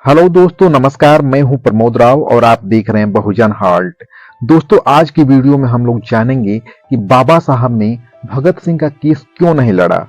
Hello दोस्तों, नमस्कार। मैं हूं प्रमोद राव और आप देख रहे हैं बहुजन हाल्ट। दोस्तों, आज की वीडियो में हम लोग जानेंगे कि बाबा साहब ने भगत सिंह का केस क्यों नहीं लड़ा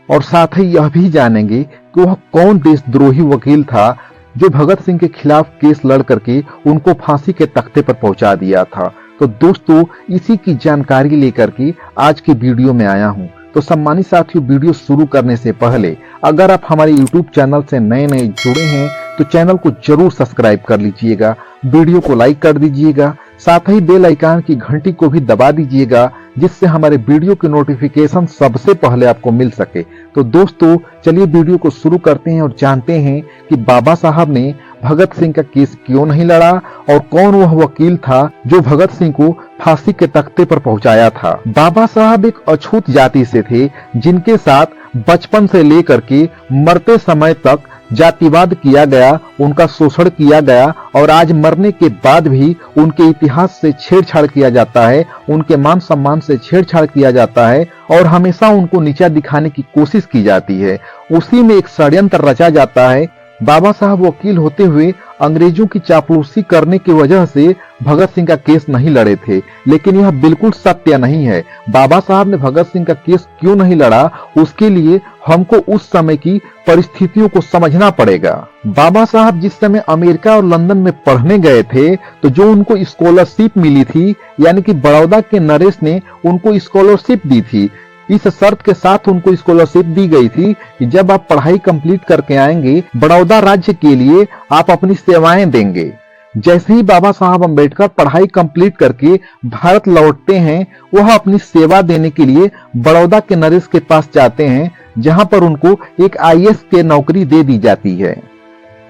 और साथ ही यह भी जानेंगे कि वह कौन देशद्रोही वकील था जो भगत सिंह के खिलाफ केस लड़ करके उनको फांसी के तख्ते पर पहुंचा दिया था। तो दोस्तों, इसी की जानकारी लेकर के आज की वीडियो में आया हूं। तो सम्मानित साथियों, वीडियो शुरू करने से पहले अगर आप हमारे YouTube चैनल से नए जुड़े हैं तो चैनल को जरूर सब्सक्राइब कर लीजिएगा, वीडियो को लाइक कर दीजिएगा, साथ ही बेल आइकन की घंटी को भी दबा दीजिएगा जिससे हमारे वीडियो की नोटिफिकेशन सबसे पहले आपको मिल सके। तो दोस्तों, चलिए वीडियो को शुरू करते हैं और जानते हैं कि बाबा साहब ने भगत सिंह का केस क्यों नहीं लड़ा और कौन वह वकील था जो भगत सिंह को फांसी के तख्ते पर पहुंचाया था। बाबा साहब एक अछूत जाति से थे जिनके साथ बचपन से लेकर के मरते समय तक जातिवाद किया गया, उनका शोषण किया गया और आज मरने के बाद भी उनके इतिहास से छेड़छाड़ किया जाता है, उनके मान सम्मान से छेड़छाड़ किया जाता है और हमेशा उनको नीचा दिखाने की कोशिश की जाती है। उसी में एक षड्यंत्र रचा जाता है। बाबा साहब वकील होते हुए अंग्रेजों की चापलूसी करने की वजह से भगत सिंह का केस नहीं लड़े थे, लेकिन यह बिल्कुल सत्य नहीं है। बाबा साहब ने भगत सिंह का केस क्यों नहीं लड़ा, उसके लिए हमको उस समय की परिस्थितियों को समझना पड़ेगा। बाबा साहब जिस समय अमेरिका और लंदन में पढ़ने गए थे तो जो उनको स्कॉलरशिप मिली थी, यानी कि बड़ौदा के नरेश ने उनको स्कॉलरशिप दी थी। इस शर्त के साथ उनको स्कॉलरशिप दी गई थी कि जब आप पढ़ाई कंप्लीट करके आएंगे बड़ौदा राज्य के लिए आप अपनी सेवाएं देंगे। जैसे ही बाबा साहब अम्बेडकर पढ़ाई कंप्लीट करके भारत लौटते हैं, वह अपनी सेवा देने के लिए बड़ौदा के नरेश के पास जाते हैं, जहां पर उनको एक आईएएस की नौकरी दे दी जाती है।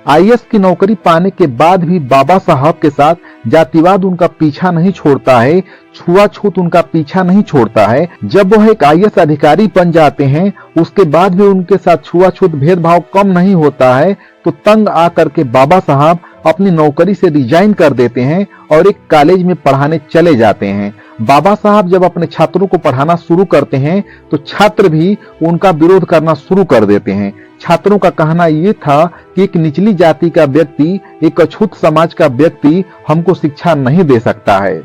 आईएएस की नौकरी पाने के बाद भी बाबा साहब के साथ जातिवाद उनका पीछा नहीं छोड़ता है, छुआछूत उनका पीछा नहीं छोड़ता है। जब वह एक आईएएस अधिकारी बन जाते हैं, उसके बाद भी उनके साथ छुआछूत भेदभाव कम नहीं होता है। तो तंग आकर के बाबा साहब अपनी नौकरी से रिजाइन कर देते हैं और एक कॉलेज में पढ़ाने चले जाते हैं। बाबा साहब जब अपने छात्रों को पढ़ाना शुरू करते हैं तो छात्र भी उनका विरोध करना शुरू कर देते हैं। छात्रों का कहना यह था कि एक निचली जाति का व्यक्ति, एक अछूत समाज का व्यक्ति हमको शिक्षा नहीं दे सकता है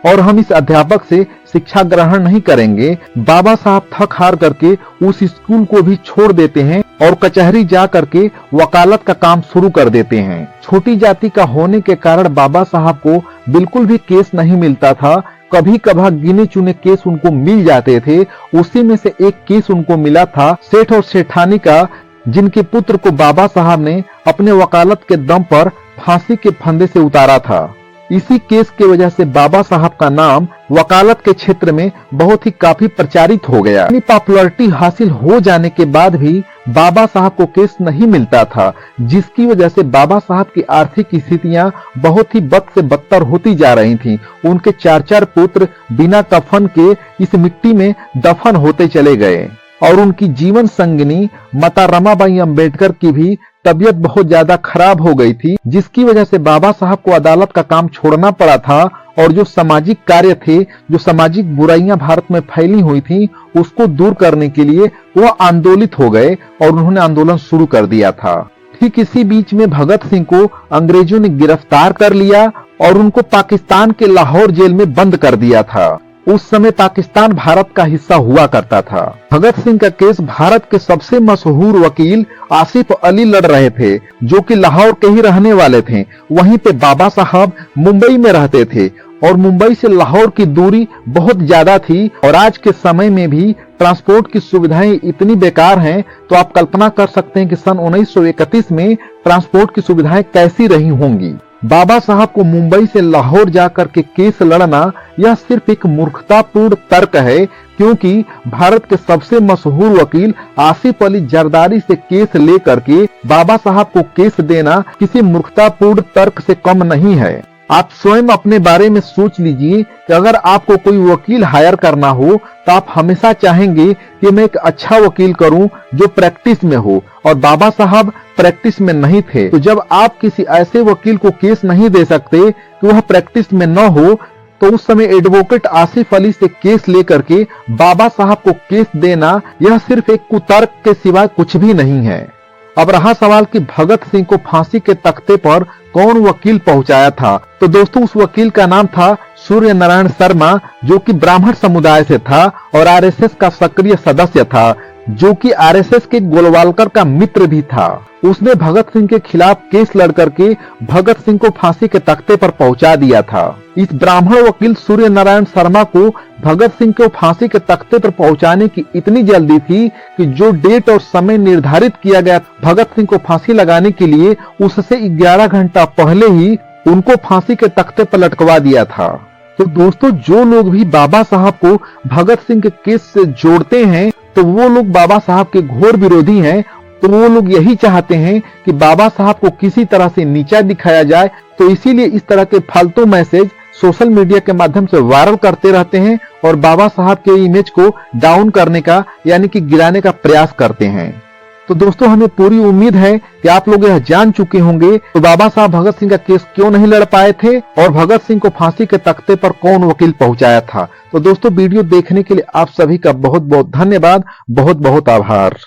और हम इस अध्यापक से शिक्षा ग्रहण नहीं करेंगे। बाबा साहब थक हार करके उस स्कूल को भी छोड़ देते हैं और कचहरी जा करके वकालत का काम शुरू कर देते हैं। छोटी जाति का होने के कारण बाबा साहब को बिल्कुल भी केस नहीं मिलता था। कभी कभार गिने चुने केस उनको मिल जाते थे। उसी में से एक केस उनको मिला था सेठ और सेठानी का, जिनके पुत्र को बाबा साहब ने अपने वकालत के दम पर फांसी के फंदे से उतारा था। इसी केस की वजह से बाबा साहब का नाम वकालत के क्षेत्र में बहुत ही काफी प्रचारित हो गया। इतनी पॉपुलैरिटी हासिल हो जाने के बाद भी बाबा साहब को केस नहीं मिलता था, जिसकी वजह से बाबा साहब की आर्थिक स्थितियां बहुत ही बद से बदतर होती जा रही थीं। उनके चार पुत्र बिना कफन के इस मिट्टी में दफन होते चले गए और उनकी जीवन संगिनी माता रमाबाई अम्बेडकर की भी तबीयत बहुत ज्यादा खराब हो गई थी, जिसकी वजह से बाबा साहब को अदालत का काम छोड़ना पड़ा था और जो सामाजिक कार्य थे, जो सामाजिक बुराइयां भारत में फैली हुई थी, उसको दूर करने के लिए वह आंदोलित हो गए और उन्होंने आंदोलन शुरू कर दिया था। ठीक इसी बीच में भगत सिंह को अंग्रेजों ने गिरफ्तार कर लिया और उनको पाकिस्तान के लाहौर जेल में बंद कर दिया था। उस समय पाकिस्तान भारत का हिस्सा हुआ करता था। भगत सिंह का केस भारत के सबसे मशहूर वकील आसिफ अली लड़ रहे थे, जो कि लाहौर के ही रहने वाले थे। वहीं पे बाबा साहब मुंबई में रहते थे और मुंबई से लाहौर की दूरी बहुत ज्यादा थी और आज के समय में भी ट्रांसपोर्ट की सुविधाएं इतनी बेकार हैं, तो आप कल्पना कर सकते हैं कि सन 1931 में ट्रांसपोर्ट की सुविधाएं कैसी रही होंगी। बाबा साहब को मुंबई से लाहौर जाकर के केस लड़ना यह सिर्फ एक मूर्खतापूर्ण तर्क है, क्योंकि भारत के सबसे मशहूर वकील आसिफ अली जरदारी से केस लेकर के बाबा साहब को केस देना किसी मूर्खतापूर्ण तर्क से कम नहीं है। आप स्वयं अपने बारे में सोच लीजिए कि अगर आपको कोई वकील हायर करना हो तो आप हमेशा चाहेंगे कि मैं एक अच्छा वकील करूं जो प्रैक्टिस में हो, और बाबा साहब प्रैक्टिस में नहीं थे। तो जब आप किसी ऐसे वकील को केस नहीं दे सकते कि वह प्रैक्टिस में न हो, तो उस समय एडवोकेट आसिफ अली से केस लेकर के बाबा साहब को केस देना यह सिर्फ एक कुतर्क के सिवा कुछ भी नहीं है। अब रहा सवाल कि भगत सिंह को फांसी के तख्ते पर कौन वकील पहुंचाया था, तो दोस्तों उस वकील का नाम था सूर्य नारायण शर्मा, जो कि ब्राह्मण समुदाय से था और आरएसएस का सक्रिय सदस्य था, जो कि आरएसएस के गोलवालकर का मित्र भी था। उसने भगत सिंह के खिलाफ केस लड़ करके भगत सिंह को फांसी के तख्ते पर पहुंचा दिया था। इस ब्राह्मण वकील सूर्य नारायण शर्मा को भगत सिंह को फांसी के तख्ते पर पहुंचाने की इतनी जल्दी थी कि जो डेट और समय निर्धारित किया गया भगत सिंह को फांसी लगाने के लिए, उससे 11 घंटा पहले ही उनको फांसी के तख्ते पर लटकवा दिया था। तो दोस्तों, जो लोग भी बाबा साहब को भगत सिंह के केस से जोड़ते हैं, तो वो लोग बाबा साहब के घोर विरोधी हैं। तो वो लोग यही चाहते हैं कि बाबा साहब को किसी तरह से नीचा दिखाया जाए, तो इसीलिए इस तरह के फालतू मैसेज सोशल मीडिया के माध्यम से वायरल करते रहते हैं और बाबा साहब के इमेज को डाउन करने का यानी कि गिराने का प्रयास करते हैं। तो दोस्तों, हमें पूरी उम्मीद है कि आप लोग यह जान चुके होंगे तो बाबा साहब भगत सिंह का केस क्यों नहीं लड़ पाए थे और भगत सिंह को फांसी के तख्ते पर कौन वकील पहुंचाया था। तो दोस्तों, वीडियो देखने के लिए आप सभी का बहुत बहुत धन्यवाद, बहुत बहुत आभार।